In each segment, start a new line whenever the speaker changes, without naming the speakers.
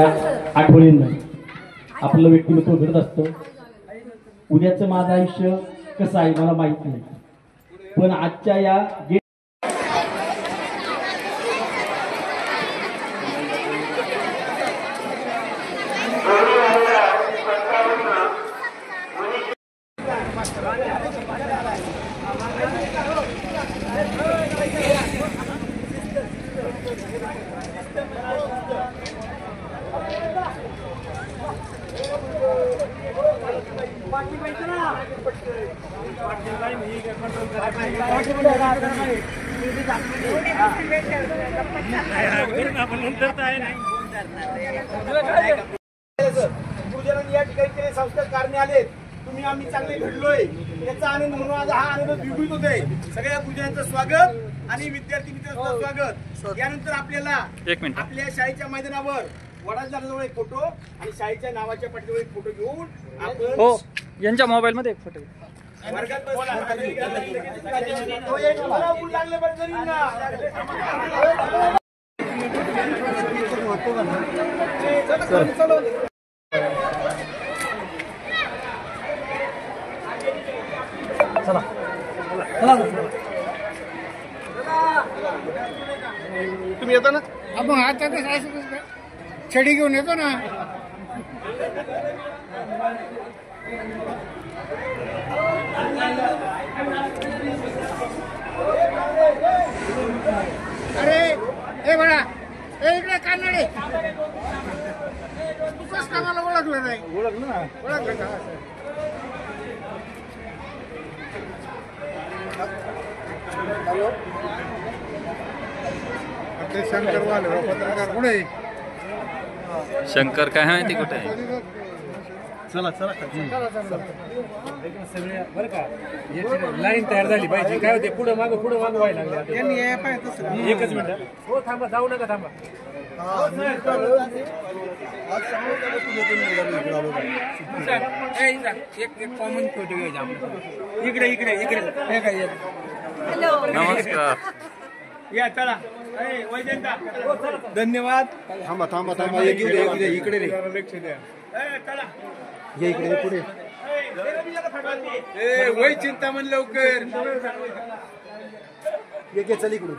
आठवणींना आपलं व्यक्तिमत्व घडत असतं. उद्याचं माझं आयुष्य कसं आहे मला माहित नाही, पण आजच्या या
गुरुजनांनी या ठिकाणी केले संस्कार कारणे आले, तुम्ही आम्ही चांगले घडलोय याचा आनंद म्हणून आज हा आनंद द्विगुणित होतोय. सगळ्या गुरुजनांचं स्वागत आणि विद्यार्थी मित्रांचं स्वागत. यानंतर आपल्याला आपल्या शाळेच्या मैदानावर वडाजवळ एक फोटो आणि शाळेच्या नावाच्या पाठीवर एक फोटो घेऊन आपण
हो यांच्या मोबाईल मध्ये एक फोटो
वर्गात लागले पाहिजे तुम्ही येता ना.
आपण आता छडी घेऊन येतो ना. अरे ए बडा ए इकडे कानडे तू कस का मला ओळखलं नाही. ओळखलं ना. ओळखलं का. हॅलो ते शंकर वाले पत्रकार कुठे.
शंकर काय माहिती कुठे आहे.
चला चला
सगळे बरं का लाईन तयार झाली पाहिजे. काय होते पुढे मागं व्हायला लागले. एकच मिनिट हो थांबा, जाऊ नका थांबा.
एक कॉमन फोटो घ्यायचा इकडे इकडे इकडे.
नमस्कार
या चला. धन्यवाद.
थांबा थांबा थांबा इकडे इकडे
लक्ष द्या. चला
ये इकडे पुढे.
वय चिंता म्हण लवकर.
ये चल इकडून.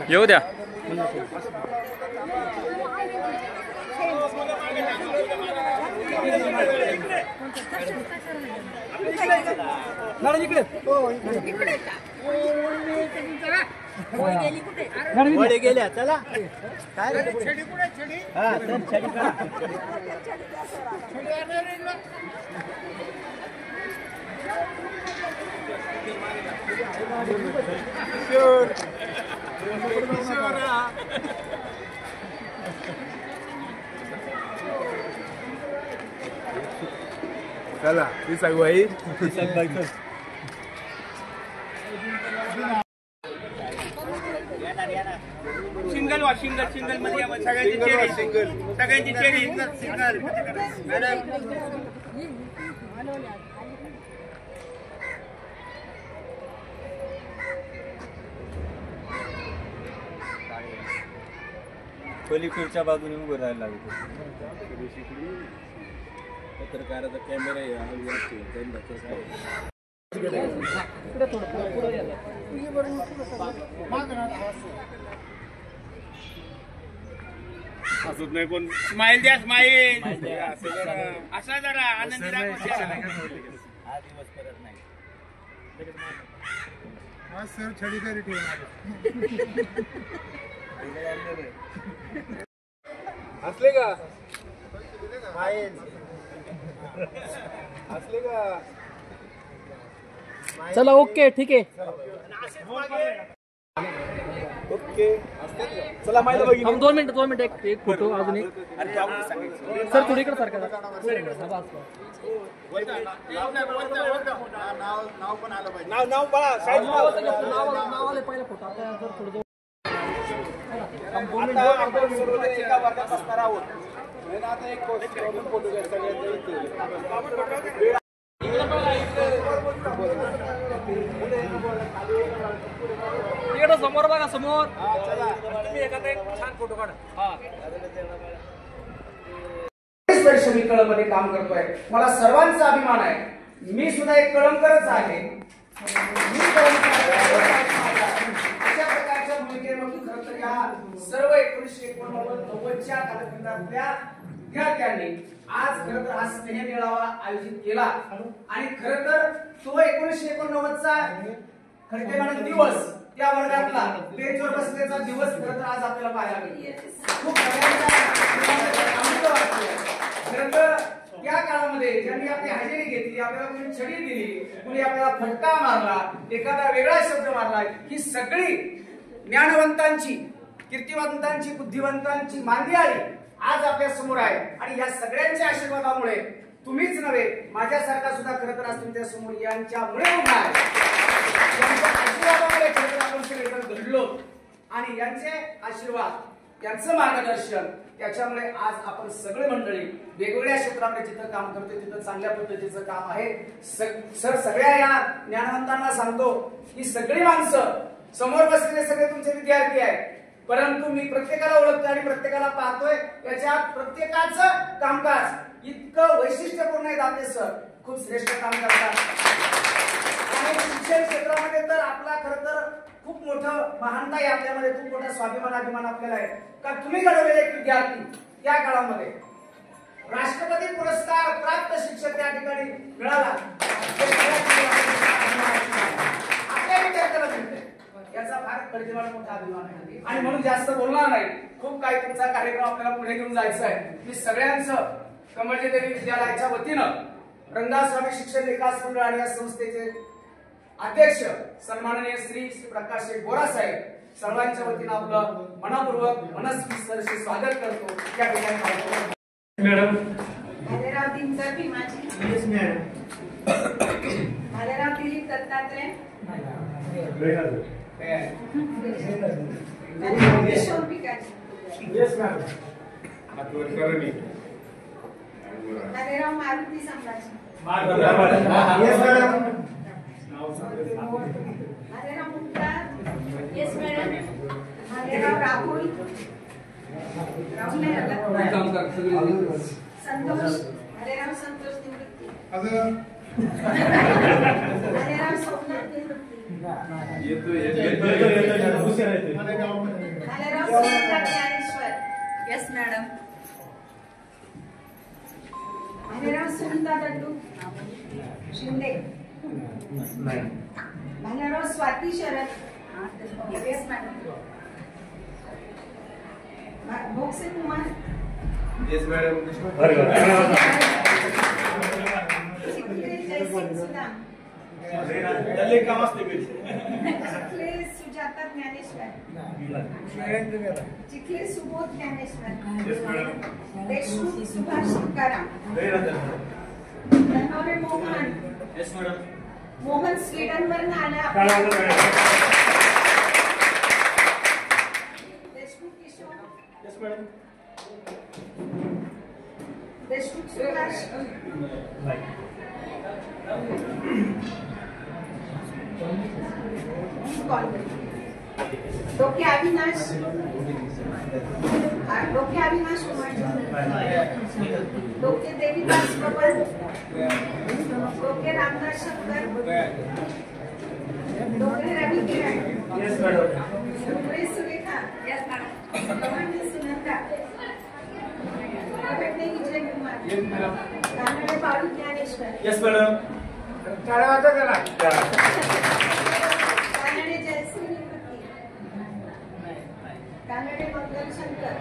येऊ द्या.
वडे गेल्या. चला काय
चला ती सांगू आई.
सिंगल वा सिंगल सिंगल मध्ये सगळ्यांची चेरी सगळ्यांची चेरी सिंगल. मॅडम
पलीकडच्या बाजूने उभं राहायला लागतं. पत्रकाराचा कॅमेरा
हसत नाही कोण. स्माईल द्या स्माईल. असा जरा आनंदी दाखवा.
हा दिवस करत नाही.
आज सर छडी तरी ठेवून
हसले का स्माईल. हसले का.
चला ओके ठीक आहे.
ओके चला माहिती बघितलं.
2 मिनिटं एक फोटो अजून एक. सर थोडी इकडे सारखा
नाव बाळा साईड
नाव आले पहिला फोटो. आता जर थोडं
आता आपण सर्व एका वर्गात बसणार आहोत. आता एक फोटो घ्या सगळ्यांचा.
इकडे समोर बघा समोर.
तुम्ही एखादा एक छान फोटो काढा.
वर्ष मी कळममध्ये काम करतोय. मला सर्वांचा अभिमान आहे. मी सुद्धा एक कळमकरच आहे. अशा प्रकारच्या भूमिकेमधून खरं तर या सर्व 1989-90च्या कालखंडातल्या विद्यार्थ्यांनी आज खरं तर हा स्नेह मेळावा आयोजित केला. आणि खरं तर तो 1989चा खडकेमानक दिवस, त्या वर्गातला बेंचवर बसण्याचा दिवस खरं तर आज आपल्याला पाहायला मिळतो. खूप आनंद वाटतोय. खरं तर त्या काळामध्ये ज्यांनी आपली हजेरी घेतली, आपल्याला कोणी छडी दिली, कोणी आपल्याला फटका मारला, एखादा वेगळा शब्द मारला, ही सगळी ज्ञानवंतांची, कीर्तिवंतांची, बुद्धिवंतांची मांदियाळी आज आपल्या समोर आहे. आणि या सगळ्यांच्या आशीर्वादामुळे तुम्हीच नव्हे, माझ्यासारखा सुद्धा खरं तर आज तुमच्या समोर यांच्यामुळे उभा आहे. यांच्या आशीर्वादामुळे खरं तर आपण सगळेजण घडलो. आणि यांचे आशीर्वाद, यांचं मार्गदर्शन, त्याच्यामुळे आज आपण सगळे मंडळी वेगवेगळ्या क्षेत्रामध्ये जिथं काम करतोय तिथं चांगल्या पद्धतीचं काम आहे. सर सगळ्या या ज्ञानवंतांना सांगतो की सगळी माणसं समोर बसलेले सगळे तुमचे विद्यार्थी आहेत. परंतु मी प्रत्येकाला ओळखतोय आणि प्रत्येकाला पाहतोय. याच्यात प्रत्येकाचं कामकाज इतकं वैशिष्ट्यपूर्ण आहे. दाते सर खूप श्रेष्ठ काम करतात. आणि शिक्षण क्षेत्रामध्ये तर आपला खरं तर खूप मोठं महानता आहे आपल्यामध्ये. खूप मोठा स्वाभिमान, अभिमान आपल्याला आहे का तुम्ही घडवलेले एक विद्यार्थी त्या काळामध्ये राष्ट्रपती पुरस्कार प्राप्त शिक्षक त्या ठिकाणी मिळाला. आपल्या विद्यार्थ्याला मिळते, याचा फार कळकळीवाणा मोठा अभिमान आहे. आणि म्हणून जास्त बोलणार नाही. खूप काही तुमचा कार्यक्रम आपल्याला पुढे घेऊन जायचा आहे. मी सगळ्यांचं कमळजी देवी विद्यालयाच्या वतीनं रंगास्वामी शिक्षण विकास मंडळ आणि या संस्थेचे अध्यक्ष सन्माननीय श्री प्रकाश बोरा साहेब सर्वांच्या वतीनं आपलं मनपूर्वक मनस्वी सरशी स्वागत करतो. या ठिकाणी
madam
Bhalerao Dinkar Bhimaji.
Yes madam.
Bhalerao Dilip Dattatray. Bhalerao Kishor Pikaji.
Yes madam.
Bhalerao Maruti Sambhaji.
Yes madam.
Bhalerao Mukhtar. Yes madam. Bhalerao Rahul. Santosh. Bhalerao Santosh Nivrutti. Bhalerao Somnath Nivrutti. Bhalerao Sunita Dnyaneshwar. Yes madam. Bhalerao Sunita Dandu Shinde. Bhalerao Swati Sharad. Yes madam. Bhogse Kumar.
Yes madam.
Chikhale Jaysing Sudam.
त्याले काम असते
Chikhale Sujata Dnyaneshwar. Chikhale Subodh Dnyaneshwar. Deshmukh Subhash Tukaram. रणोरे Mohan.
Yes madam.
Mohan Sweden वरून आला. देशमुख किशोर.
Yes madam.
देशमुख सुभाष. डोके अविनाश. डोके अविनाश कुमार. डोके देवीदास प्रबल. डोके रामदास शंकर. डोके रवि किरण.
Yes madam.
Doke Surekha. Kamande Sunanda. Bhatne Vijay Kumar.
Yes madam.
Kanade Balu Dnyaneshwar.
Yes madam.
Kanade Jayashree Nivrutti. Kanade Mangal Shankar.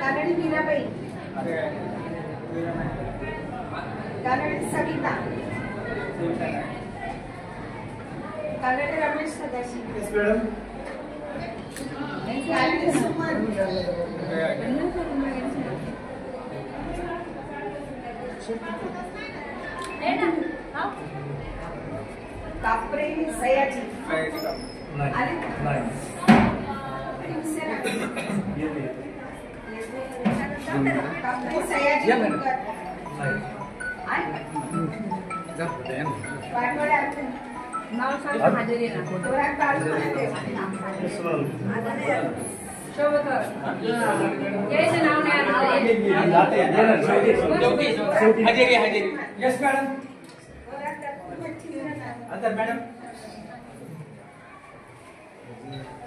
Kanade Mirabai. Kanade Savita. Kanade Ramesh Sadashiv.
Yes madam.
Kanade Suman. Kapre Sayaji. आले का? शिवसेना. कापरे सयाजी कुलकर. वाटवडे अर्जुन. नाव सांगा हाजेरीला. थोरात बाळू महादेव. शोभकर. यायचं नाव नाही
हजेरी. Yes madam. अंदर मॅडम.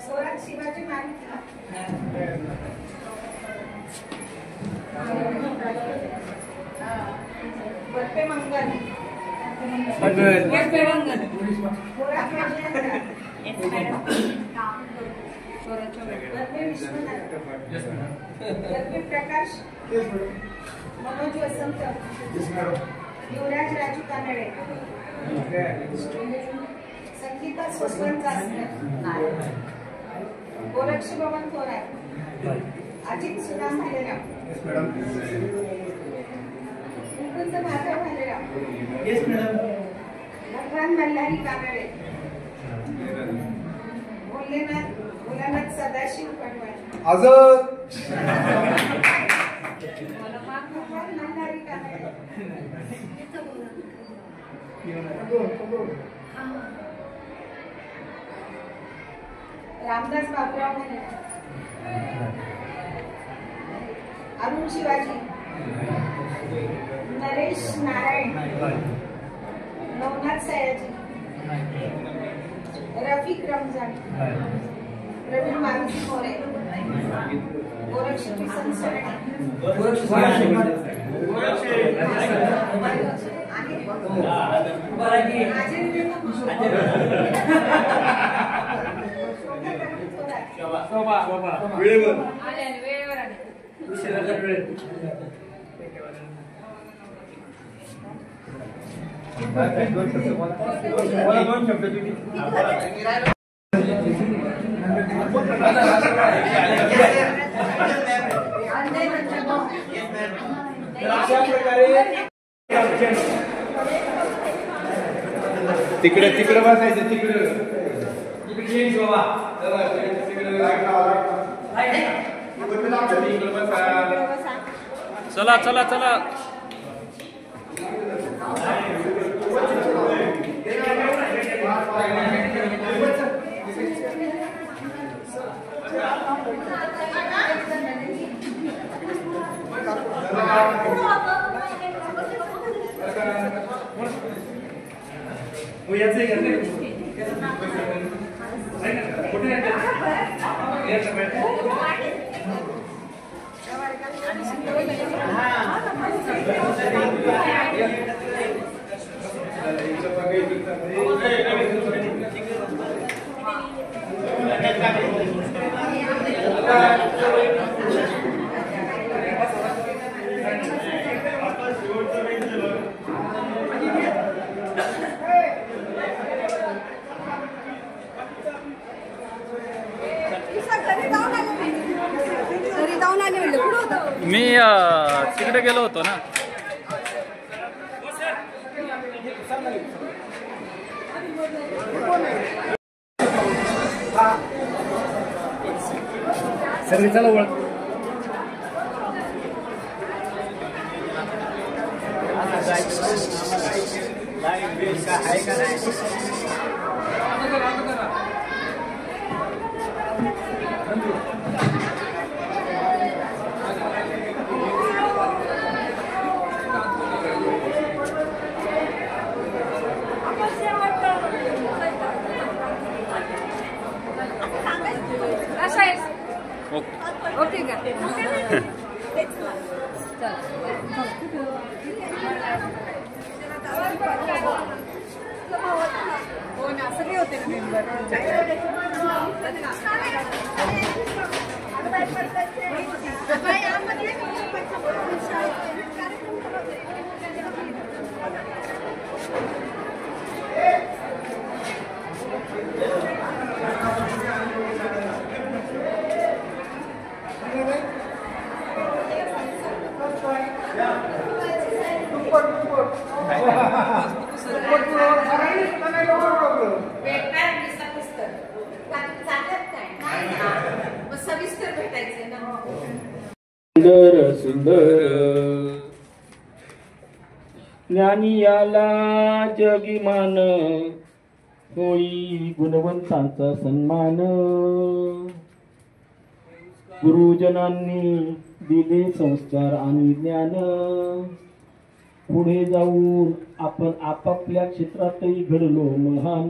थोरात शिवाजी महाराज. बप्पे मंगल. थोरात राजेंद्र. बप्पे विश्वनाथ. बप्पे प्रकाश. मनोज वसंत. युवराज राजू कानडे. संगीता स्वस्वन कासकर. गोरक्ष भवन थोरात. अजित सुदाम भालेराव. मुकुंद भार्गव भालेराव.
Yes madam.
भगवान मल्हारी कानडे. भोलेनाथ सदाशिव पडवळ.
आजर.
भगवान मल्हारी कानडे. रामदास बाबुराव भालेराव. अरुण शिवाजी. नरेश नारायण. नवनाथ सयाजी. रफिक रमजान. प्रवीण मारुती मोरे. गोरक्ष किसन सोरणे.
वेळेवर.
वेळेवर आले.
मला दोन शब्द तुम्ही. अशा प्रकारे तिकडे तिकडे बसायचं. तिकडे
चला चला चला. मी तिकडे गेलो होतो ना.
सगळी चला ओळख.
ओके का? हो ना, सगळे होते ना मेंबर. भेटणार मी सविस्तर. चालत काय? नाही ना. मग सविस्तर भेटायचं ना.
सुंदर सुंदर ज्ञानी याला जगिमान होई गुणवंतांचा सन्मान. गुरुजनांनी दिले संस्कार आणि ज्ञान. पुढे जाऊन आपण आपापल्या क्षेत्रातही घडलो महान.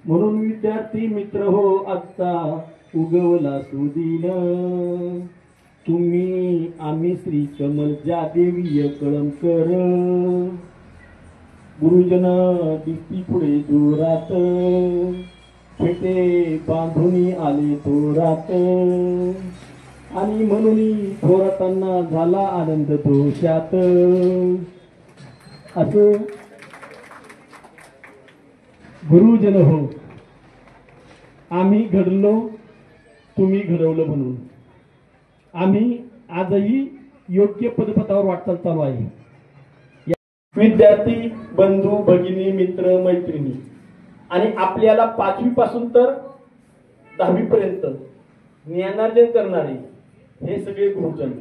म्हणून विद्यार्थी मित्र हो आजचा उगवला सुदीन. तुम्ही आम्ही श्री कमल जादेवीय कळमकर. गुरुजन दिसती पुढे जोरात. फेटे बांधून आले थोरात. आणि म्हणून थोरातांना झाला आनंद दोषात. असं गुरुजन हो आम्ही घडलो तुम्ही घडवलं म्हणून. आम्ही आजही योग्य पदपथावर वाटचाल चालू आहे. विद्यार्थी बंधू भगिनी मित्र मैत्रिणी आणि आपल्याला 5वी पासून तर 10वी पर्यंत ज्ञानार्जन करणारे हे सगळे गुरुजन.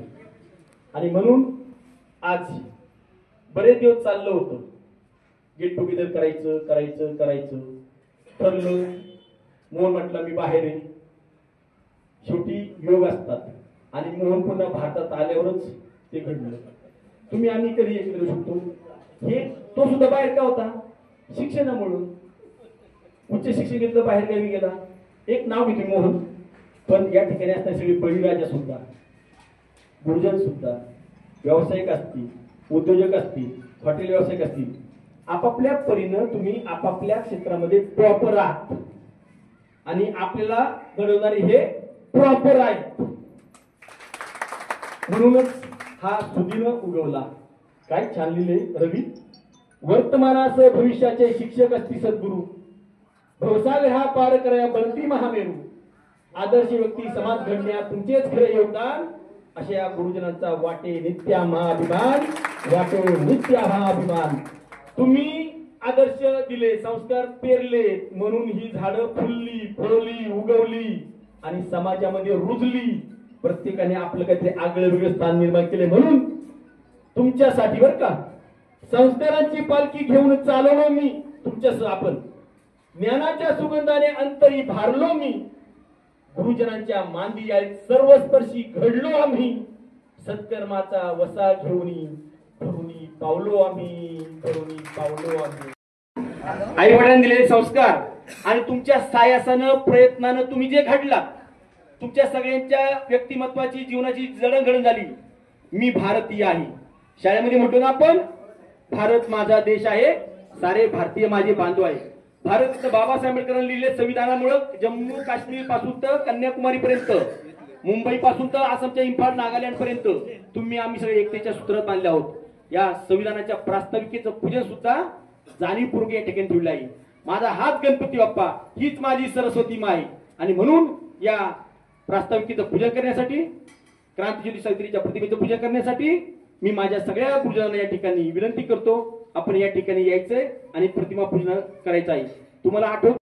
आणि म्हणून आज बरेच दिवस चाललं होतं गेट टुगेदर करायचं करायचं करायचं ठरलं. मोहन म्हटलं मी बाहेर आहे. शेवटी योग असतात आणि मोहन पुन्हा भारतात आल्यावरच ते घडलं. तुम्ही आम्ही कधी एकत्र शकतो. हे तो सुद्धा बाहेर का होता शिक्षणामुळं. उच्च शिक्षण घेतलं बाहेर गावी गेला. एक नाव घेते मोहन. पण या ठिकाणी असणारे सगळे बळीराजा सुद्धा गुरुजन सुद्धा व्यावसायिक असतील उद्योजक असतील हॉटेल व्यावसायिक असतील आपापल्या परीनं तुम्ही आपापल्या क्षेत्रामध्ये प्रॉपर आहात आणि आपल्याला घडवणारे हे प्रॉपर आहेत. म्हणूनच हा सुदिन उगवला. काय छान लिहिले रवी. वर्तमानास भविष्याचे शिक्षक असती सद्गुरू. भवसागर हा पार करा बनती महामेरू. आदर्श व्यक्ती समाज घडण्यात तुमचेच खरे योगदान. अशा या गुरुजनांचा वाटे नित्या महाअभिमान. वाटो नित्या महाअभिमान. तुम्ही आदर्श दिले संस्कार पेरले म्हणून ही झाडं फुलली फळली उगवली आणि समाजामध्ये रुजली. प्रत्येकाने आपलं काहीतरी आगळं वेगळं स्थान निर्माण केले. म्हणून तुमच्यासाठी बरं का संस्कारांची पालखी घेऊन चालवलो मी तुमच्यासह. आपण ज्ञानाच्या सुगंधाने अंतरी भारलो मी. गुरुजनांच्या मांदी सर्वस्पर्शी घडलो आम्ही. सत्कर्माचा वसा घेऊनी करुणी पावलो आम्ही. करुणी पावलो आम्ही. आई वडिलांनी दिलेले संस्कार आणि तुमच्या सायासानं प्रयत्नानं तुम्ही जे घडला तुमच्या सगळ्यांच्या व्यक्तिमत्वाची जीवनाची जडणघडण झाली. मी भारतीय आहे. शाळेमध्ये म्हणतो ना आपण भारत माझा देश आहे. सारे भारतीय माझे बांधव आहे. भारत बाबासाहेब आंबेडकरांनी लिहिले संविधानामुळे जम्मू काश्मीर पासून तर कन्याकुमारी पर्यंत मुंबई पासून तर आसामच्या इम्फाल नागालँड पर्यंत तुम्ही आम्ही सगळे एकतेच्या सूत्रात बांधले आहोत. या संविधानाच्या प्रास्ताविकेचं पूजन सुद्धा जाणीवपूर्वक या ठिकाणी ठेवलं आहे. माझा हाच गणपती बाप्पा हीच माझी सरस्वती माय. आणि म्हणून या प्रास्ताविकेचं पूजन करण्यासाठी क्रांतिज्योती सावित्रीच्या प्रतिमेचं पूजन करण्यासाठी मी माझ्या सगळ्या गुरुजनांना या ठिकाणी विनंती करतो. आपण या ठिकाणी यायचंय आणि प्रतिमा पूजन करायचं आहे. तुम्हाला आठवत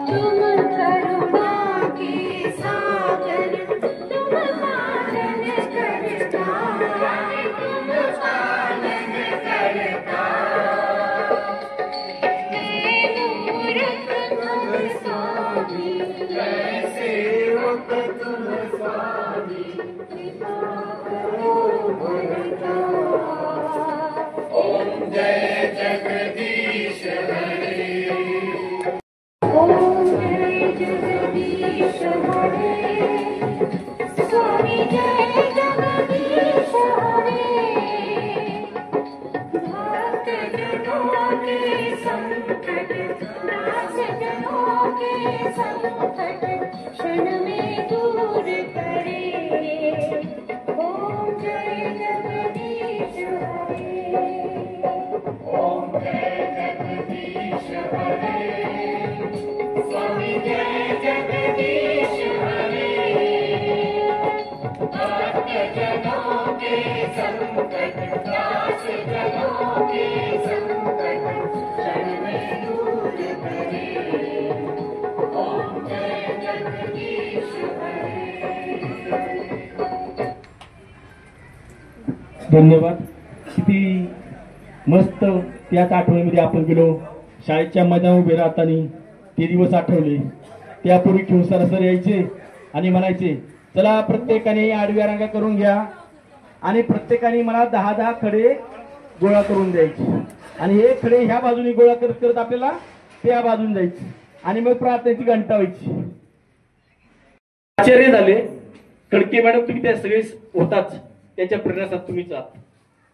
तुम करुणा के
धन्यवाद. किती मस्त त्याच आठवणीमध्ये आपण गेलो. शाळेच्या मैदान उभे राहताना ते दिवस आठवले. त्यापूर्वी खिवसार सर यायचे आणि म्हणायचे, चला प्रत्येकाने आडव्या रांगा करून घ्या आणि प्रत्येकाने मला 10-10 खडे गोळा करून द्यायचे आणि हे खडे ह्या बाजूने गोळा करत करत आपल्याला त्या बाजून जायचे आणि मग प्रार्थनेची घंटा व्हायची. आश्चर्य झाले. खडके मॅडम तुम्ही त्या सगळे होताच, त्याच्या प्रेरणास्थान तुम्हीच आहात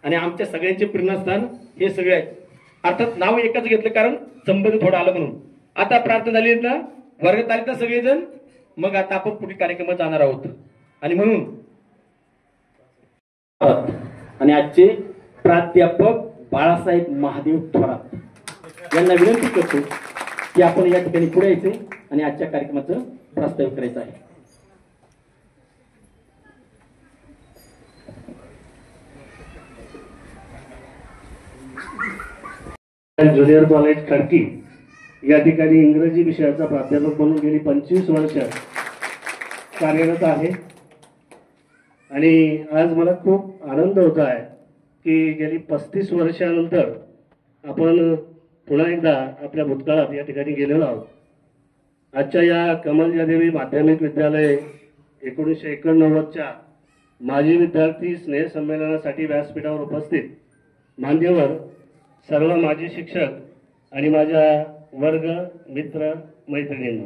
आणि आमच्या सगळ्यांचे प्रेरणास्थान हे सगळे आहेत. अर्थात नाव एकच घेतलं कारण संबंध थोडं आलं म्हणून. आता प्रार्थना झाली ना, वर्गात आले ना सगळेजण, मग आता आपण पुढील कार्यक्रमात जाणार आहोत आणि म्हणून आणि आजचे प्राध्यापक बाळासाहेब महादेव थोरात यांना विनंती करतो की आपण या ठिकाणी पुढे यायचे आणि आजच्या कार्यक्रमाचं प्रास्ताविक करायचं आहे.
ज्युनियर कॉलेज खडकी या ठिकाणी इंग्रजी विषयाचा प्राध्यापक म्हणून गेली 25 वर्ष कार्यरत आहे आणि आज मला खूप आनंद होत आहे की गेली 35 वर्षानंतर आपण पुन्हा एकदा आपल्या भूतकाळात या ठिकाणी गेलेलो आहोत. आजच्या या कमलजादेवी माध्यमिक विद्यालय 1989च्या माजी विद्यार्थी स्नेहसंमेलनासाठी व्यासपीठावर उपस्थित मान्यवर सर्व माजी शिक्षक आणि माझ्या वर्ग मित्र मैत्रिणींनो,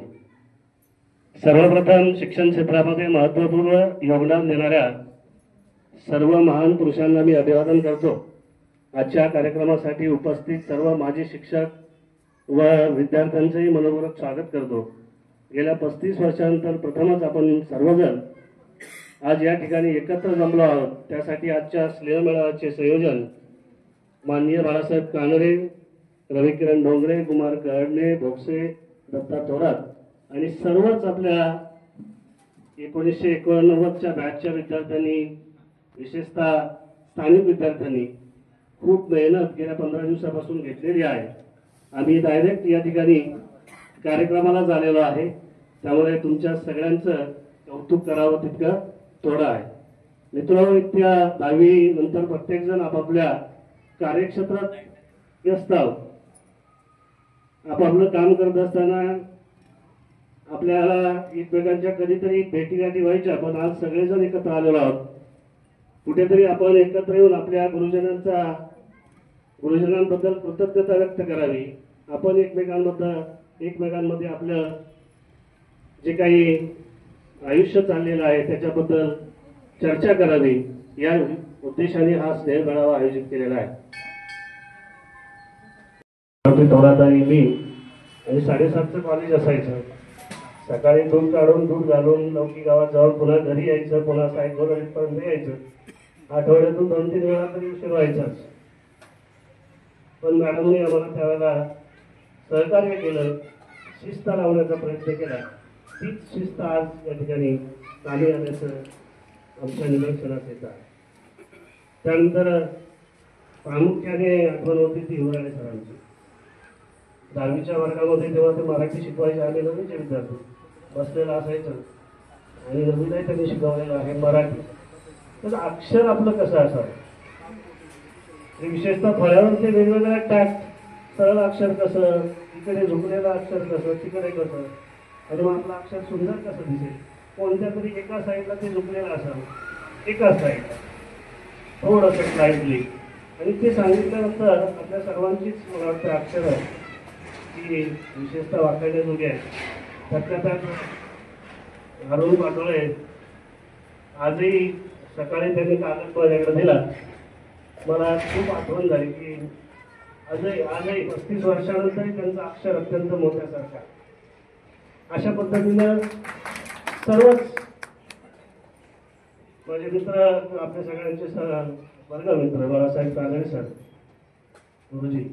सर्वप्रथम शिक्षण क्षेत्रामध्ये महत्त्वपूर्ण योगदान देणाऱ्या सर्व महान पुरुषांना मी अभिवादन करतो. आजच्या कार्यक्रमासाठी उपस्थित सर्व माजी शिक्षक व विद्यार्थ्यांचंही मनपूर्वक स्वागत करतो. गेल्या 35 वर्षानंतर प्रथमच आपण सर्वजण आज या ठिकाणी एकत्र जमलो आहोत. त्यासाठी आजच्या स्नेहमेळाव्याचे संयोजन माननीय बाळासाहेब कानडे, रविकिरण डोंगरे, कुमार कळणे, भोगसे, दत्ता थोरात आणि सर्वच आपल्या 1989च्या बॅचच्या विद्यार्थ्यांनी, विशेषतः स्थानिक विद्यार्थ्यांनी खूप मेहनत गेल्या 15 दिवसापासून घेतलेली आहे. आम्ही डायरेक्ट या ठिकाणी कार्यक्रमाला झालेलो आहे, त्यामुळे तुमच्या सगळ्यांचं कौतुक करावं तितकं थोडं आहे. मित्रांनो, इत्या 10वी नंतर प्रत्येकजण आपापल्या कार्यक्षेत्रात व्यस्त आहोत. आपापलं काम करत असताना आपल्याला एकमेकांच्या कधीतरी भेटीगाठी व्हायच्या, पण आज सगळेजण एकत्र आलेलो आहोत. कुठेतरी आपण एकत्र येऊन आपल्या गुरुजनांबद्दल कृतज्ञता व्यक्त करावी. आपण एकमेकांमध्ये आपलं जे काही आयुष्य चाललेलं आहे त्याच्याबद्दल चर्चा करावी, या उद्देशाने हा स्नेह मेळावा आयोजित केलेला आहे. थोरात आणि मी आणि 7:30चं कॉलेज असायचं. सकाळी दूध काढून दूध घालून लौकी गावात जाऊन पुन्हा घरी यायचं, पुन्हा सायकोपर्यंत यायचं. आठवड्यातून 2-3 वेळा तरी उशीर व्हायचाच. पण मॅडमने आम्हाला त्यावेळेला सहकार्य केलं, शिस्त लावण्याचा प्रयत्न केला. तीच शिस्त आज या ठिकाणी कामी आल्याचं आमच्या निदर्शनास येत आहे. त्यानंतर प्रामुख्याने आठवण होती ती हिवराळे सरांची. 10वीच्या वर्गामध्ये तेव्हा ते मराठी शिकवायचे आले नव्हते विद्यार्थी, बसलेलं असायचं आणि नवीनही त्यांनी शिकवलेलं आहे मराठी. तर अक्षर आपलं कसं असावं, विशेषतः फळ्यावरचे वेगवेगळ्या टॅक्ट, सरळ अक्षर कसं, इकडे झुकलेलं अक्षर कसं, तिकडे कसं, आणि मग आपलं अक्षर सुंदर कसं दिसेल कोणत्या तरी एका साईडला ते झुकलेलं असावं, एका साईडला थोडंसं स्लाइडली. आणि ते सांगितल्यानंतर आपल्या सर्वांचीच मला वाटतं अक्षरं की विशेषतः वाकायला आहे. त्यातल्या त्यात अरुण पाटोळे आजही सकाळी त्यांनी कागद माझ्याकडे दिला. मला खूप आठवण झाली की आजही 35 वर्षानंतरही त्यांचं अक्षर अत्यंत मोठ्यासारखं आहे. अशा पद्धतीनं सर्वच माझे मित्र, आपल्या सगळ्यांचे वर्गमित्र बाळासाहेब कानडे सर गुरुजी,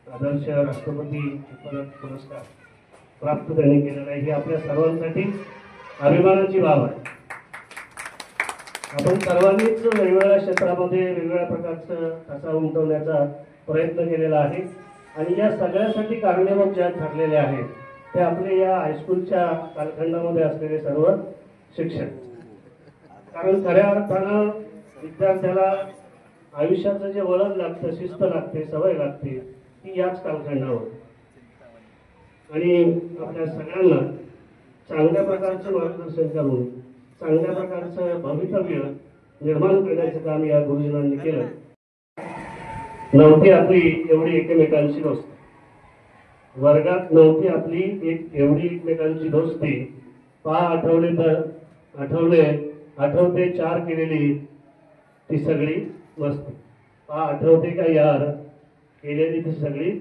आदर्श राष्ट्रपती पुरस्कार प्राप्त त्यांनी केलेला आहे. ही आपल्या सर्वांसाठी अभिमानाची बाब आहे. आपण सर्वांनीच वेगवेगळ्या क्षेत्रामध्ये वेगवेगळ्या प्रकारचं ठसा उमटवण्याचा प्रयत्न केलेला आहे. आणि या सगळ्यासाठी कारणीभूत ज्या ठरलेले आहेत ते आपले या हायस्कूलच्या कालखंडामध्ये असलेले सर्व शिक्षक. कारण खऱ्या अर्थानं विद्यार्थ्याला आयुष्याचं जे वळण लागतं, शिस्त लागते, सवय लागते, ती याच कालखंडावर. आणि आपल्या सगळ्यांना चांगल्या प्रकारचं मार्गदर्शन करून चांगल्या प्रकारचं भवितव्य निर्माण करण्याचं काम या गुरुजनांनी केलं. नव्हती आपली एवढी एकमेकांची दोस्ती, वर्गात नव्हती आपली एवढी एकमेकांची दोस्ती. आठवते 4 केलेली ती सगळी मस्ती. आठवते का यार केलेली ती सगळी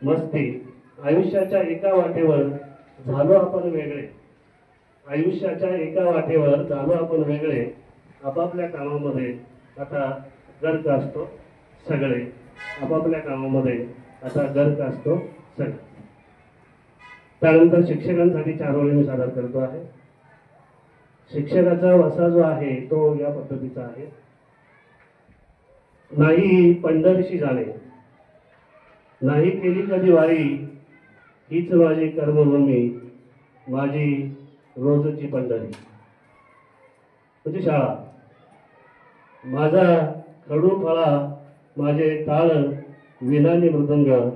मस्ती. आयुष्याच्या एका वाटेवर झालो आपण वेगळे, आयुष्याच्या एका वाटेवर झालो आपण वेगळे. आपापल्या कामामध्ये आता गर्क असतो सगळे, आपापल्या कामामध्ये आता गर्क असतो सगळे. त्यानंतर शिक्षकांसाठी 4 ओळी मी सादर करतो आहे. शिक्षकाचा वसा जो आहे तो या पद्धतीचा आहे. नाही पंढरीशी जाणे, नाही केली कधी वारी, हीच माझी कर्मभूमी, माझी रोजची पंढरी. म्हणजे शाळा. माझा खडू फळा, माझे टाळ विनानी मृदंग,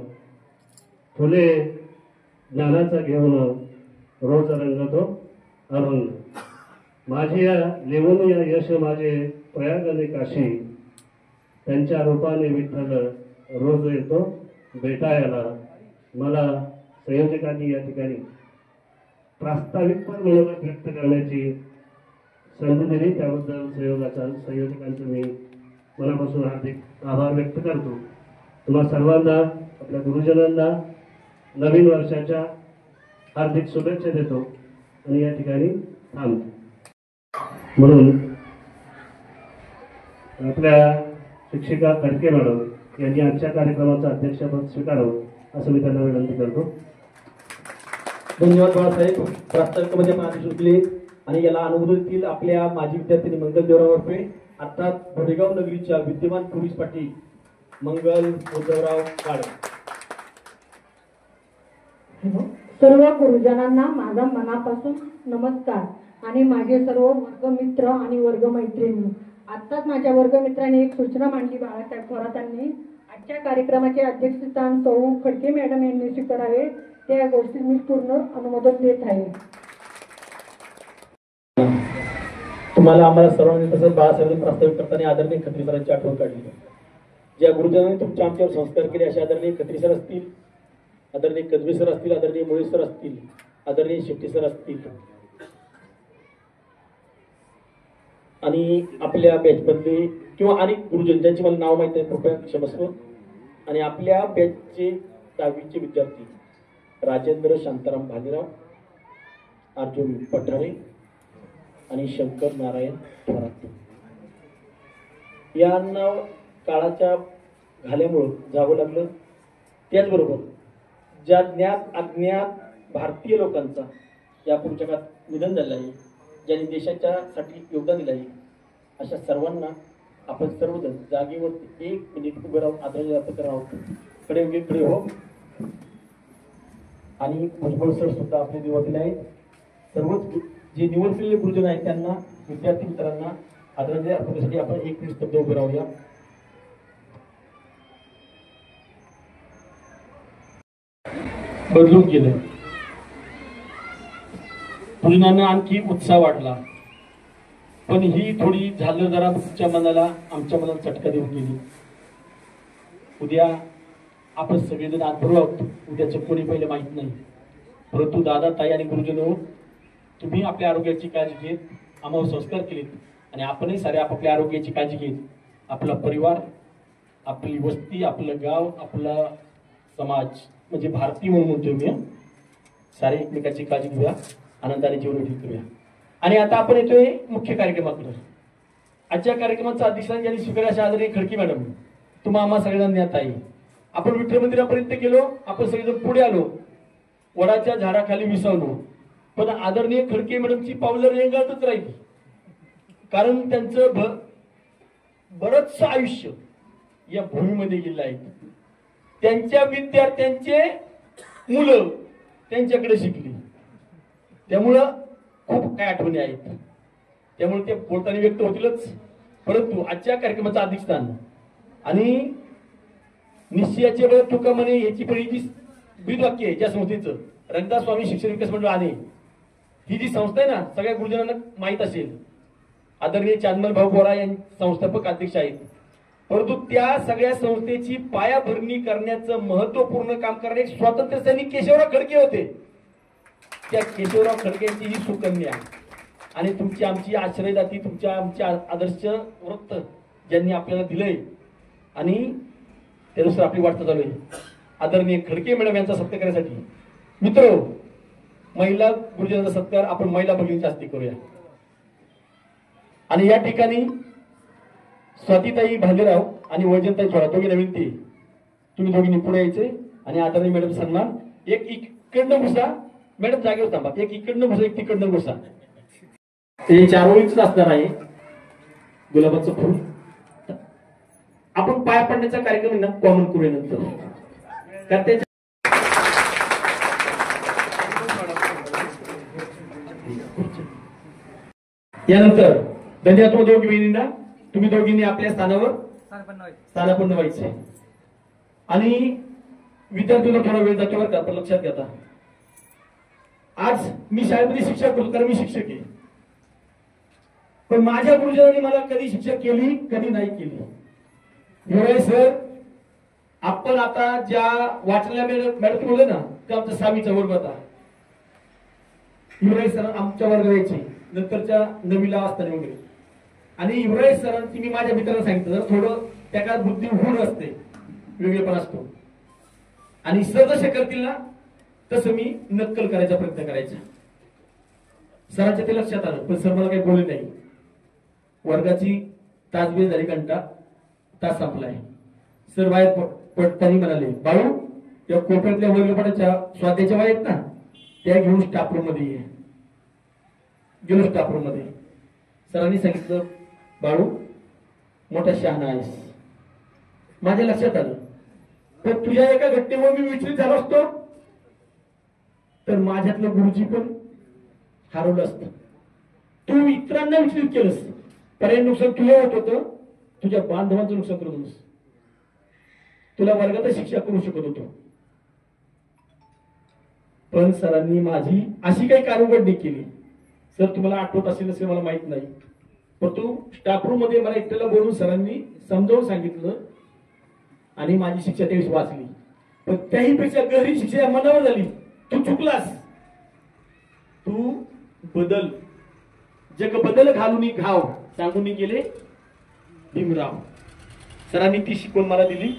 फुले ज्ञानाचा घेऊन रोज रंगतो अभंग. माझे लिहून या यश माझे प्रयागने काशी, त्यांच्या रूपाने विठ्ठल रोज येतो भेटायला. मला संयोजकांनी या ठिकाणी प्रास्ताविक पण मनोगत व्यक्त करण्याची संधी दिली, त्याबद्दल संयोजकांचं मी मनापासून हार्दिक आभार व्यक्त करतो. तुम्हा सर्वांना, आपल्या गुरुजनांना नवीन वर्षाच्या हार्दिक शुभेच्छा देतो आणि या ठिकाणी थांबतो. म्हणून आपल्या शिक्षिका खडके मॅडम यांनी आजच्या कार्यक्रमाचं अध्यक्षपद स्वीकारावं असं मी त्यांना विनंती करतो.
धन्यवाद बाळासाहेब. प्रास्ताविकामध्ये आपण आधी सुचले आणि याला अनुमोदन देतील आपल्या माजी विद्यार्थ्यांनी मंगल देवराव रुपये, अर्थात भोडेगाव नगरीच्या विद्यमान पोलीस पाटील मंगल उद्धवराव काळे.
सर्व गुरुजनांना माझा मनापासून नमस्कार आणि माझे सर्व वर्गमित्र आणि वर्गमैत्रिणी. आत्ताच माझ्या वर्गमित्रांनी एक सूचना मांडली बाळासाहेब थोरातांनी. आजच्या कार्यक्रमाचे अध्यक्षस्थान सौ खडके मॅडम यांनी स्वीकारावे, त्या गोष्टी मी पूर्ण अनुमोदन देत आहे.
तुम्हाला आम्हाला सर्वांनी तसंच बाळासाहेबांनी प्रास्ताविक करताना आदरणीय खत्री सरांची आठवण काढली. ज्या गुरुजनांनी तुमच्या आमच्यावर संस्कार केले अशा आदरणीय खत्री सर असतील, आदरणीय कदवे सर असतील, आदरणीय मुळे सर असतील, आदरणीय शेट्टी सर असतील आणि आपल्या बॅचमधले किंवा अनेक गुरुजन ज्यांची मला नाव माहिती आहे कृपया क्षमस्व. आणि आपल्या बॅचचे 10वीचे विद्यार्थी राजेंद्र शांताराम भालेराव, अर्जुन पठारे आणि शंकर नारायण थोरात यांना काळाच्या घाल्यामुळं जावं लागलं. त्याचबरोबर ज्या ज्ञात अज्ञात भारतीय लोकांचा या पुढच्या काळात निधन झालं आहे, ज्यांनी देशाच्यासाठी योगदान दिलं आहे, अशा सर्वांना आपण सर्वजण जागेवरती 1 मिनिट उभे राहून आदरांजली अर्पण करणार आहोत. कडे हो. आणि भुजबळ सर सुद्धा आपले निवडलेले आहेत. सर्वच जे निवडलेले गुरुजन आहेत त्यांना, विद्यार्थी मित्रांना आदरांजली अर्पण करण्यासाठी आपण 1 मिनिट स्तब्ध उभे राहूया. बदलून गेलं, गुरुजनांना आणखी उत्साह वाढला. पण ही थोडी झालं जरा तुमच्या मनाला आमच्या मनाला चटका देऊन गेली. उद्या आपण सगळेजण आतबरोबर आहोत, उद्याचं कोणी पहिले माहित नाही. परंतु दादा, ताई आणि गुरुजनो, तुम्ही आपल्या आरोग्याची काळजी घेत, आम्हाला संस्कार केलेत आणि आपणही सारे आपापल्या आरोग्याची काळजी घेत आपला परिवार, आपली वस्ती, आपलं गाव, आपला समाज म्हणजे भारतीय म्हणून म्हणतोय मी, सारे एकमेकाची काळजी घेऊया, आनंदाने जीवन व्यतीत करूया. आणि आता आपण येतोय मुख्य कार्यक्रमाकडे. आजच्या कार्यक्रमाचा अध्यक्षस्थान ज्यांनी स्वीकारले अशा आदरणीय खडकी मॅडम, तुम्हा आम्हा सगळ्यांना ज्ञात आहे. आपण विठ्ठल मंदिरापर्यंत गेलो, आपण सगळेजण पुढे आलो, वडाच्या झाडाखाली विसावलो, पण आदरणीय खडके मॅडमची पावलं रेंगाळतच राहिली. कारण त्यांचं बरंच आयुष्य या भूमीमध्ये गेलं आहे. त्यांच्या विद्यार्थ्यांचे मुलं त्यांच्याकडे शिकली, त्यामुळं खूप काय आठवणी आहेत. त्यामुळे ते बोलताना व्यक्त होतीलच. परंतु आजच्या कार्यक्रमाचं अध्यक्षस्थान आणि निश्चयाचे बळ तुका म्हणे याची पण जी ब्रीदवाक्य आहे ज्या संस्थेचं, रंगदास स्वामी शिक्षण विकास मंडळ आहे, ही जी संस्था आहे ना, सगळ्या गुरुजनांना माहीत असेल. आदरणीय चांदमल भाऊ बोरा यांचे संस्थापक अध्यक्ष आहेत. परंतु त्या सगळ्या संस्थेची पायाभरणी करण्याचं महत्वपूर्ण काम करणारे एक स्वातंत्र्य सैनिक केशवराव खडके होते. त्या केशवराव खडकेंची ही सुकन्या आणि तुमची आमची आश्रयदाती, तुमच्या आमच्या आदर्श वृत्त ज्यांनी आपल्याला दिलंय आणि त्यानुसार आपली वाटचाल चालू आहे. आदरणीय खडके मॅडम यांचा सत्कार करण्यासाठी मित्र, महिला गुरुजनांचा सत्कार आपण महिला भगिनींच्या हस्ते करूया. आणि या ठिकाणी स्वातीताई भालेराव आणि वैजंताई थोडा दोघी नवीन ते तुम्ही दोघींनी पुढे यायचे आणि आदरणीय मॅडम सन्मान. एक इकडनं घुसा मॅडम, जागेवर थांबा. एक इकडनं घुसा, एक तिकडनं घुसा. हे 4 ओळीच असणार आहे. गुलाबाचं फूल आपण पाया पडण्याचा कार्यक्रम ना कॉमन करूया नंतर. यानंतर धन्यवाद दोघी बहिणींना. तुम्ही दोघींनी आपल्या स्थानावर स्थानापन्न व्हायचे आणि विद्यार्थ्यांना थोडा वेळ जातो बरं का, पण लक्षात घ्या. आज मी शाळेमध्ये शिक्षक करतो कारण मी शिक्षक आहे, पण माझ्या गुरुजनांनी मला कधी शिक्षा केली, कधी नाही केली. हिवळे सर, आपण आता ज्या वाचल्या मॅडम बोलले ना, ते आमचा 6वीचा वर्ग होता. हिवळे सर आमच्या वर्ग यायचे नंतरच्या 9वीला असताना वगैरे. आणि हिवळे सरांची मी माझ्या मित्रांना सांगितलं, जर थोडं त्या काळात बुद्धी हुन असते, वेगळेपण असतो आणि सर जसे करतील ना तसं मी नक्कल करायचा प्रयत्न करायचा. सरांच्या ते लक्षात आलं, पण सर मला काही बोलले नाही. वर्गाची तासबीर झाली, घंटा तास संपलाय. सर बाहेर पडताना म्हणाले, बाळू त्या कोपऱ्यातल्या वर्गपटाच्या स्वाध्याच्या वाया आहेत ना, त्या घेऊन स्टाफ रूम मध्ये ये. गेलो स्टाफ रूम मध्ये. सरांनी सांगितलं, बाळू मोठा शहाणा आहेस. माझ्या लक्षात आलं, पण तुझ्या एका घटनेमुळे मी विचलित झालो असतो तर माझ्यातलं गुरुजी पण हरवलं असतं. तू इतरांना विचलित केलंस, पर्याय नुकसान तुला होत होतं, तुझ्या बांधवांचं नुकसान करत होतोस. तुला वर्गात शिक्षा करू शकत होतो, पण सरांनी माझी अशी काही कारुगडणी केली. सर तुम्हाला आठवत असेल नसेल मला माहित नाही, पण तू स्टाफ रूम मध्ये मला एकट्याला बोलून सरांनी समजावून सांगितलं आणि माझी शिक्षा त्यावेळी वाचली. पण त्याहीपेक्षा गहरी शिक्षा या मनावर झाली. तू चुकलास, तू बदल, जग बदल घालून घाव सांगून गेले भीमराव. सरांनी ती शिकवण मला दिली.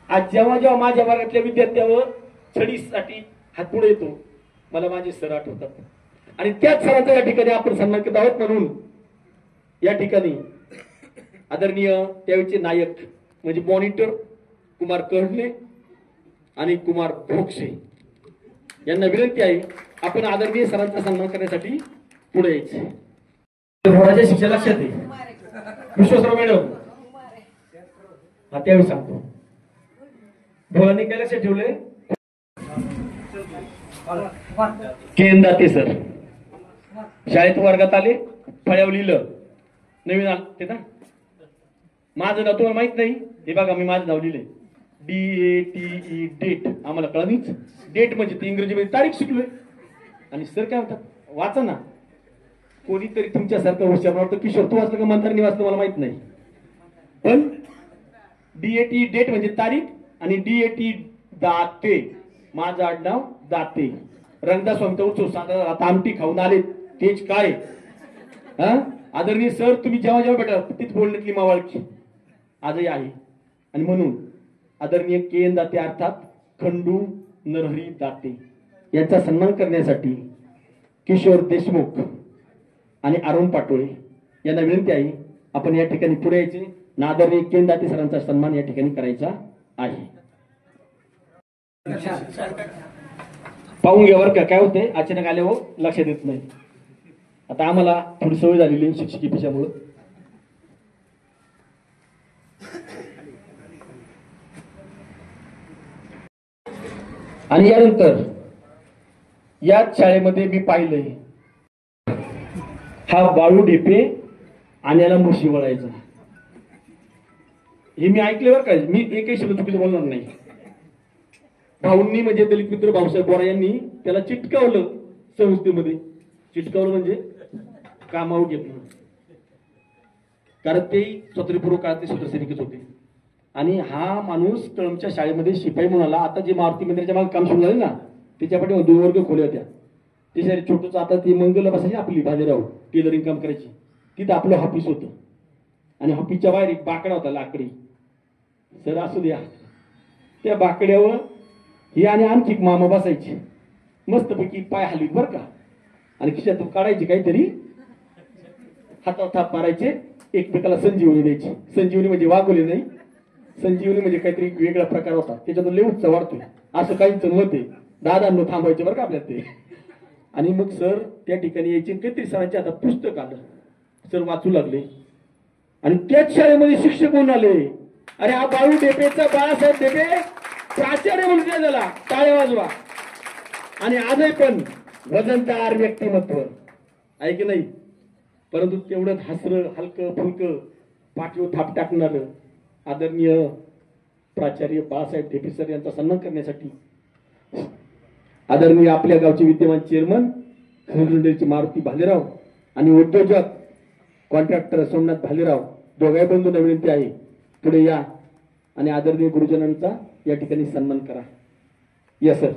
आज जेव्हा जेव्हा माझ्या वर्गातल्या विद्यार्थ्यावर छडीसाठी हात पुढे येतो, मला माझे सर आठवतात आणि त्याच सरांचा या ठिकाणी आपण सन्मान करत आहोत. म्हणून या ठिकाणी आदरणीय त्यावेळेचे नायक म्हणजे मॉनिटर कुमार कर्डले आणि कुमार भोक्षे यांना विनंती आहे, आपण आदरणीय सरांचा सन्मान करण्यासाठी पुढे यायचे. भोराच्या शिक्षा लक्षात आहे. विश्वासराव मॅडम हा त्यावेळी सांगतो. भोराने काय लक्षात ठेवलंय, केंदाते सर शाळेत वर्गात आले, फळ्यावर लिहिलं नवीन आलं ते ना, माझं नाव तुम्हाला माहित नाही. हे बघा मी माझं नाव लिहिले DATE डेट. आम्हाला कळणीच डेट म्हणजे ती इंग्रजी मध्ये तारीख शिकलोय. आणि सर काय म्हणतात, वाचा ना. कोणीतरी तुमच्यासारखं हुशार वाटतं. किशोर तू वाचलं का मंथरनी वाचलं मला माहित नाही, पण DAT डेट म्हणजे तारीख आणि DAT दाते, माझं आडनाव दाते. रंगदास स्वामीचा उत्सव सांगा, आता आमटी खाऊन आले तेच काय. आदरणीय सर, तुम्ही जेव्हा जेव्हा भेटा तीच बोलण्यातली मावळकी आजही आहे. आणि म्हणून आदरणीय KN दाते अर्थात खंडू नरहरी दाते यांचा सन्मान करण्यासाठी किशोर देशमुख आणि अरुण पाटोळे यांना विनंती आहे, आपण या ठिकाणी पुढे यायचे. आदरणीय KN दाते सरांचा सन्मान या ठिकाणी करायचा आहे. पाहून घ्या बरं का, काय होतंय अचानक आले हो लक्षात येत नाही. आता आम्हाला थोडी सवय झालेली आहे शिक्षकी पेशामुळं. आणि यानंतर या शाळेमध्ये मी पाहिलंय हा बाळू ढेपे आणि याला मुशी वळायचा. हे मी ऐकले बरं का, मी एकही शब्द चुकीचं बोलणार नाही. भाऊंनी म्हणजे दलित मित्र भाऊसाहेब बोरा यांनी त्याला चिटकावलं संस्थेमध्ये. चिटकावलं म्हणजे कामावर घेतलं, कारण ते स्वातंत्र्यपूर्व काळातले सूत्रसैनिकच होते. आणि हा माणूस कळमच्या शाळेमध्ये शिपाई म्हणून आला. आता जे मारुती मंदिराच्या मागे काम सुरू झाले ना, त्याच्यापाठी 2 वर्ग खोल्या होत्या. ते शाळेत छोटंच, आता ती मंगल बसायची आपली भाजीराव टेलरिंग काम करायची, तिथं आपलं ऑफिस होतं. आणि ऑफिसच्या बाहेर एक बाकडा होता लाकडी. सर असू द्या, त्या बाकड्यावर ही आणि आणखी मामा बसायची, मस्तपैकी पाय हलवीत बरं का, आणि खिशातून काढायची काहीतरी, हातावर थाप मारायचे, एकमेकाला संजीवनी द्यायची. संजीवनी म्हणजे वागवले नाही, संजीवनी म्हणजे काहीतरी वेगळा प्रकार होता, त्याच्यातून लय उत्साह वाढतोय असं काहींचं मत आहे. दादांनो थांबायचे बरं का आपल्यात ते. आणि मग सर त्या ठिकाणी यायचे, काहीतरी सरांचे आता पुस्तक आलं, सर वाचू लागले. आणि त्याच शाळेमध्ये शिक्षक होऊन आले. अरे हा बाळू ढेपेचा बाळासाहेब ढेपे प्राचार्य म्हणून झाला, टाळ्या वाजवा. आणि आजही पण वजनदार व्यक्तिमत्व आहे की नाही, परंतु तेवढंच हसरं हलकं फुलकं पाठीवर थाप टाकणार आदरणीय प्राचार्य बाळासाहेब ढेपे सर यांचा सन्मान करण्यासाठी आदरणीय आपल्या गावचे विद्यमान चेअरमन खरजुंडेचे मारुती भालेराव आणि उद्योजक कॉन्ट्रॅक्टर सोमनाथ भालेराव दोघाही बंधूंना विनंती आहे, पुढे या आणि आदरणीय गुरुजनांचा या ठिकाणी सन्मान करा. Yes sir.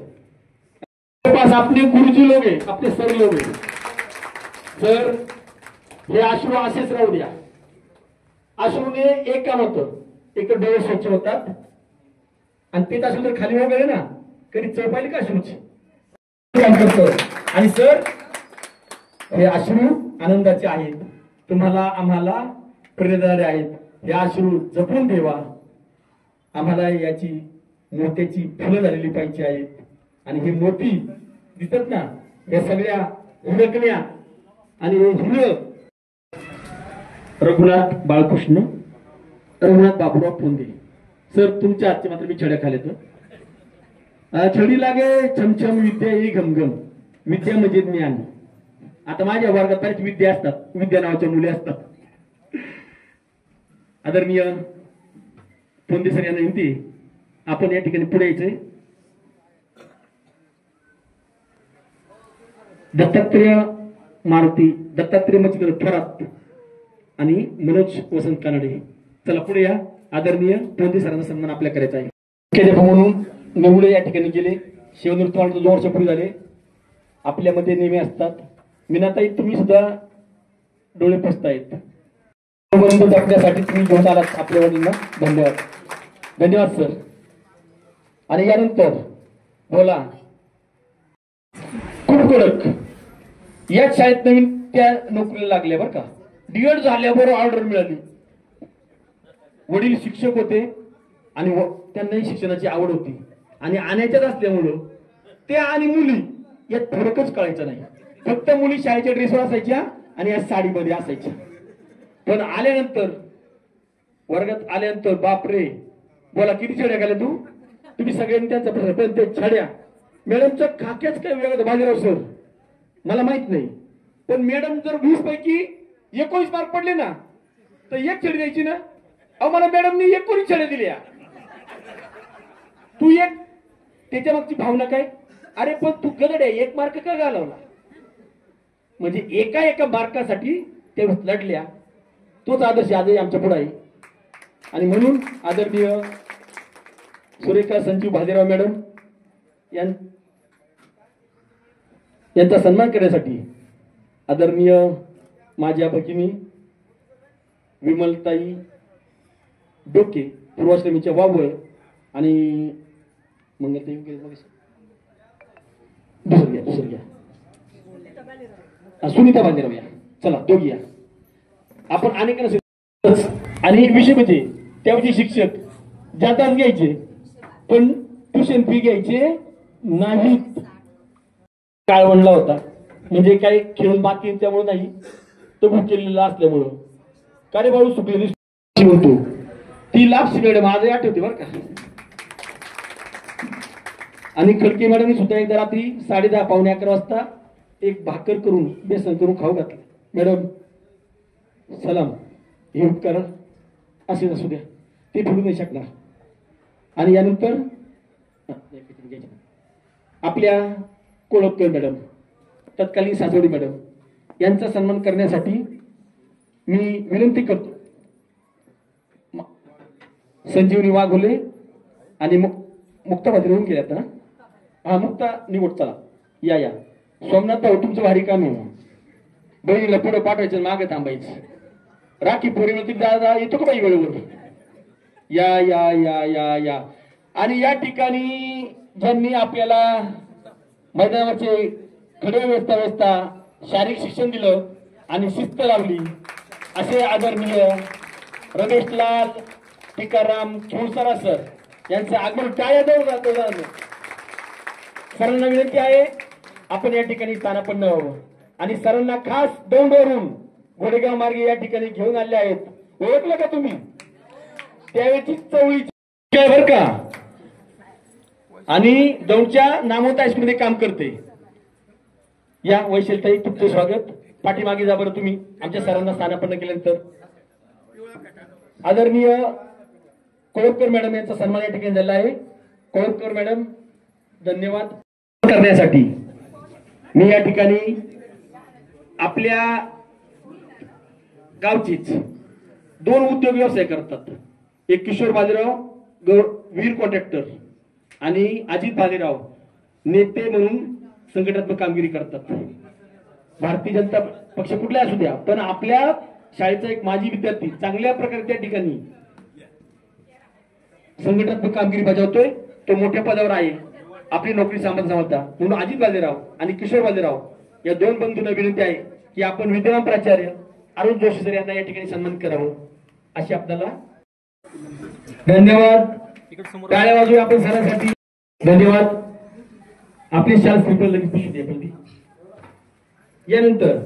पास आपले गुरुजी लोग आहे, आपले सर लोग आहे. सर हे अश्रू असेच राहू द्या. अश्रूने एक काम होतं, एक डोळे स्वच्छ होतात, आणि तेच अश्रू जर खाली वगैरे ना कधी चव पाहिली का अश्रूची काम करतो. आणि सर हे अश्रू आनंदाचे आहेत, तुम्हाला आम्हाला प्रेरणादायी आहेत. हे अश्रू जपून ठेवा. आम्हाला याची मोत्याची फुलं झालेली पाहिजे आहेत. आणि हे मोती दिसत ना, या सगळ्या हुडकण्या आणि हिरं रघुनाथ बाळकृष्ण रघुनाथ बाबूराव पोंदे सर, तुमच्या हातचे मात्र मी छड्या खाले तर. छडी लागे छमछम विद्या ही घमघम. विद्या म्हणजे ज्ञान. आता माझ्या वर्गात बऱ्याच विद्या असतात, विद्या नावाच्या मुली असतात. आदरणीय पोंदे सर यांना विनंती, आपण या ठिकाणी पुढे यायचंय. दत्तात्रेय मारुती दत्तात्रेय मचिकर थोरात आणि मनोज वसंत कानडे, चला पुढे या. आदरणीय पोंदे सरांचा सन्मान आपल्या करायचा आहे. मुख्याध्यापक म्हणून निवडे या ठिकाणी गेले. शिवनृत्य 2 वर्षापूर्वी झाले. आपल्यामध्ये नेहमी असतात. मीनाताई, तुम्ही सुद्धा डोळे पुसतायत. जपण्यासाठी तुम्ही घेऊन आलात आपल्या वडींना. धन्यवाद. धन्यवाद सर. आणि यानंतर बोला खूप कडक या शाळेत नवीन त्या नोकरीला लागल्या बरं का. DED झाल्याबरोबर ऑर्डर मिळाली. वडील शिक्षक होते आणि त्यांनाही शिक्षणाची आवड होती. आणि आणायच्याच असल्यामुळं त्या आणि मुली यात फरकच कळायचा नाही. फक्त मुली शाळेच्या ड्रेसवर असायच्या आणि या साडीमध्ये असायच्या. पण आल्यानंतर वर्गात आल्यानंतर बापरे, बोला किती छड्या घाल्या तू. तुम्ही सगळ्यांनी त्यांचा पण ते छड्या मॅडमच्या खाक्याच काय वेगळं बाजीराव सर मला माहित नाही. पण मॅडम जर 20 पैकी 19 मार्क पडले ना तर 1 छडी द्यायची ना. अहो मला मॅडमनी 19 छड्या दिल्या. तू एक त्याच्या मागची भावना काय. अरे पण तू गदड आहे, 1 मार्क का घालवला. म्हणजे एका एका मार्कासाठी ते लढल्या. तोच आदर्श आजही आमच्या पुढे आहे. आणि म्हणून आदरणीय सुरेखा संजीव भालेराव मॅडम यांचा सन्मान करण्यासाठी आदरणीय माझ्या भगिनी विमलताई डोके पूर्वाश्रमीच्या वावळ आणि मंगलताई दुसरं घ्या सुनीता भालेराव या. चला दोघी या. आपण अनेकांना आणि विषय म्हणजे त्यावेळी शिक्षक जातात घ्यायचे पण ट्युशन फी घ्यायचे नाहीत. काळ म्हणला होता म्हणजे काही खेळून बाकी त्यामुळे नाही तो केलेला असल्यामुळं का रे बाळू सुकलेली म्हणतो ती लाभ शिकवणे माझं आठवते बरं का. आणि खडके मॅडमनी सुद्धा एकदा रात्री 10:30 पावणे 11 वाजता एक भाकर करून बेसन करून खाऊ घातलं. मॅडम सलाम हे उपकार असे असू द्या ते भुलू नाही शकणार. आणि यानंतर आपल्या कोळपकर मॅडम तत्कालीन सासवडी मॅडम यांचा सन्मान करण्यासाठी मी विनंती करतो संजीवनी वाघोले आणि मुक्ता भाजरे होऊन गेल्यात ना. हा मुक्ता निवड चला या या. सोमनाथ भाऊ तुमचं भारी काम आहे. बहिणीला पुढे पाठवायचं मागे थांबायचं. राखी पौर्णिमेतील दादा येतो का बाई वेळेवर. या या या या या. आणि या ठिकाणी ज्यांनी आपल्याला मैदानावरचे खडे व्यवस्था शारीरिक शिक्षण दिलं आणि शिस्त लावली असे आदरणीय रमेशलाल टिकाराम खिवसरा सर यांचं आगमन काय सरांना विनंती आहे आपण या ठिकाणी स्थानापन्न व्हावं. आणि सरांना खास दौंडवरून घोडेगाव मार्गे या ठिकाणी घेऊन आले आहेत. ओळखलं का तुम्ही त्यावेळेची चवळीची बर का. आणि दौंडच्या नामवंत हायस्कूलमध्ये काम करते. या वैशिलताई तुमचं स्वागत. पाठीमागे जा बरं तुम्ही आमच्या सरांना स्थानापन्न केल्यानंतर. आदरणीय कोळपकर मॅडम यांचा सन्मान या ठिकाणी झाला आहे. कोळपकर मॅडम धन्यवाद करण्यासाठी मी या ठिकाणी आपल्या गावचीच 2 उद्योग व्यवसाय करतात. एक किशोर भालेराव वीर कॉन्ट्रॅक्टर आणि अजित भालेराव नेते म्हणून संघटनात्मक कामगिरी करतात. भारतीय जनता पक्ष कुठला असू द्या पण आपल्या शाळेचा एक माजी विद्यार्थी चांगल्या प्रकारे त्या ठिकाणी संघटनात्मक कामगिरी बजावतोय. तो मोठ्या पदावर आहे. आपली नोकरी सांभाळता म्हणून अजित भालेराव आणि किशोर भालेराव या 2 बंधूंना विनंती आहे की आपण विद्यमान प्राचार्य अरुण जोशी सर यांना या ठिकाणी सन्मान करावं अशी आपल्याला. धन्यवाद. टाळ्या वाजवू आपण सरांसाठी. धन्यवाद. आपली शाळा सिंपल लगेच पिशवी द्या. यानंतर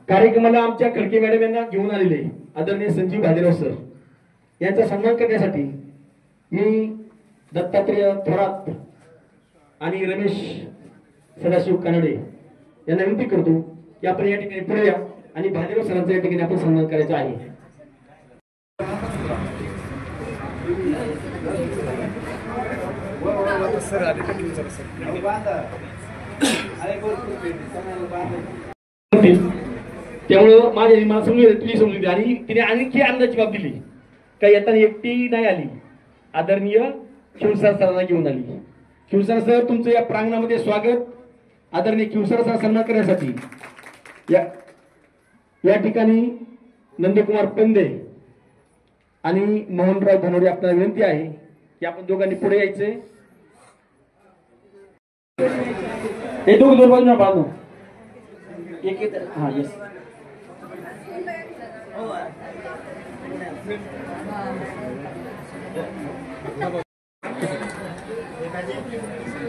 कार्यक्रमाला आमच्या खडके मॅडम यांना घेऊन आलेले आदरणीय संजीव भालेराव सर यांचा सन्मान करण्यासाठी मी दत्तात्रेय थोरात आणि रमेश सदाशिव कानडे यांना विनंती करतो की आपण या ठिकाणी पुढे या आणि भालेराव सरांचा या ठिकाणी आपण सन्मान करायचा आहे. त्यामुळं माझ्या मला समजून तुझी समजून आणि तिने आणखी आनंदाची बाब दिली काही येताना एकटी नाही आली. आदरणीय शिवसार सरांना घेऊन आली. शिवसार सर तुमचं या प्रांगणामध्ये स्वागत. आदरणीय शिवसार सर सन्मान करण्यासाठी या ठिकाणी नंदकुमार पंदे आणि मोहनराव धनोडे आपल्याला विनंती आहे की आपण दोघांनी पुढे यायचे. हे दोन बाजूला बाजू एक हा येस.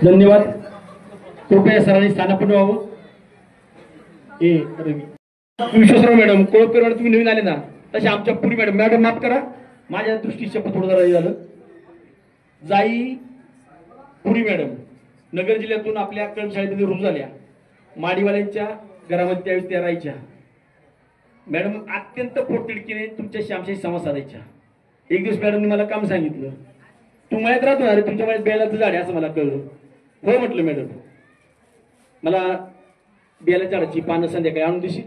धन्यवाद. कृपया सरांनी स्थानापन्न व्हावं. विश्वासराव मॅडम कोळपेर मॅडम तुम्ही नवीन आले ना तसे आमच्या पुरी मॅडम मॅडम माफ करा माझ्या दृष्टी शपथ थोडं जरा झालं. जाई पुरी मॅडम नगर जिल्ह्यातून आपल्या कर्मशाळेमध्ये रुजू झाल्या. माडीवाल्यांच्या घरामध्ये त्यावेळेस त्या राहायच्या. मॅडम अत्यंत पोटतिडकीने तुमच्याशी आमच्याशी संवाद साधायच्या. एक दिवस मॅडमने मला काम सांगितलं तू मळ्यात राहतो अरे तुमच्या मळ्यात बेलाचं झाड आहे असं मला कळलं. हो म्हटलं मॅडम मला बेला झाडाची पानं संध्याकाळी आणून दिशी.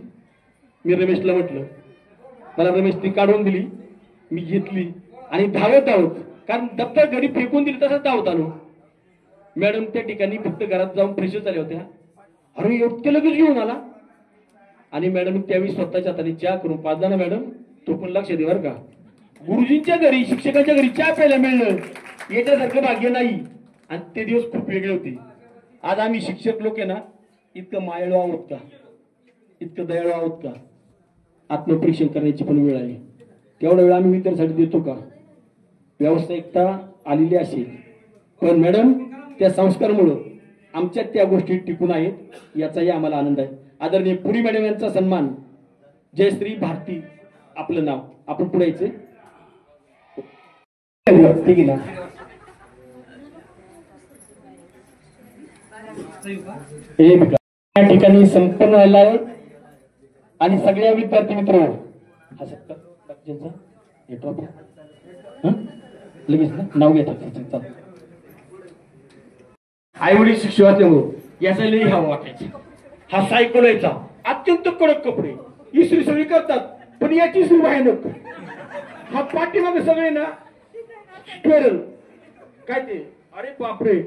मी रमेशला म्हटलं, मला रमेश ती काढून दिली, मी घेतली आणि धावत कारण दप्तर घरी फेकून दिली तसंच धावत आलो. मॅडम त्या ठिकाणी फक्त घरात जाऊन फ्रेश झाल्या होत्या. अरे इतके लगेच घेऊन आला. आणि मॅडम त्यावेळी स्वतःच्या हाताने चहा करून पाजला ना मॅडम, तो पण लक्ष दे बरं का. गुरुजींच्या घरी शिक्षकांच्या घरी चहा प्यायला मिळणं याच्यासारखं भाग्य नाही. आणि ते दिवस खूप वेगळे होते. आज आम्ही शिक्षक लोक आहे ना, इतकं मायाळू आहोत का, इतकं दयाळू आहोत का, आत्मपरीक्षण करण्याची पण वेळ आली. तेवढा वेळ आम्ही विद्यार्थ्यांसाठी देतो का? व्यावसायिकता आलेली असेल, पण मॅडम त्या संस्कारामुळं आमच्यात त्या गोष्टी टिकून आहेत, याचाही आम्हाला आनंद आहे. आदरणीय पुरी मॅडम यांचा सन्मान. जयश्री भारती आपलं नाव. आपण पुढे यायचे ठीक आहे ना. या ठिकाणी संपन्न झाला आहे आणि सगळ्या विद्यार्थी मित्र लगेच ना नाव घेतात. आई वडील शिक्षक असल्यामुळे याचा लई हवा वाटायचा. हा सायकल यायचा, अत्यंत कडक कपडे, इसरी सगळी करतात, पण याची इसरी भयानक. हा पाठीमागे सगळे ना स्क्वेरल काय ते, अरे बापरे,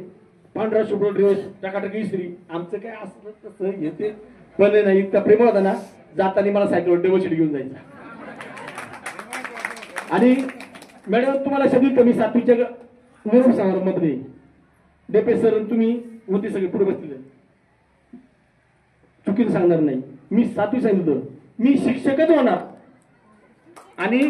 पांढरा शुभ्र ड्रेस, टकाटक इसरी. आमचं काय असलं तसं येते, पण नाही इतका प्रेम होता ना, जाताना मला सायकलवर टेबल शीट घेऊन जायचा. आणि मॅडम तुम्हाला सगळी कमी 7वीच्या निरोप समारंभामध्ये डेपे सर तुम्ही होते सगळे पुढे बसलेले, चुकीचं सांगणार नाही. मी 7वी सांगितलं, मी शिक्षकच होणार. आणि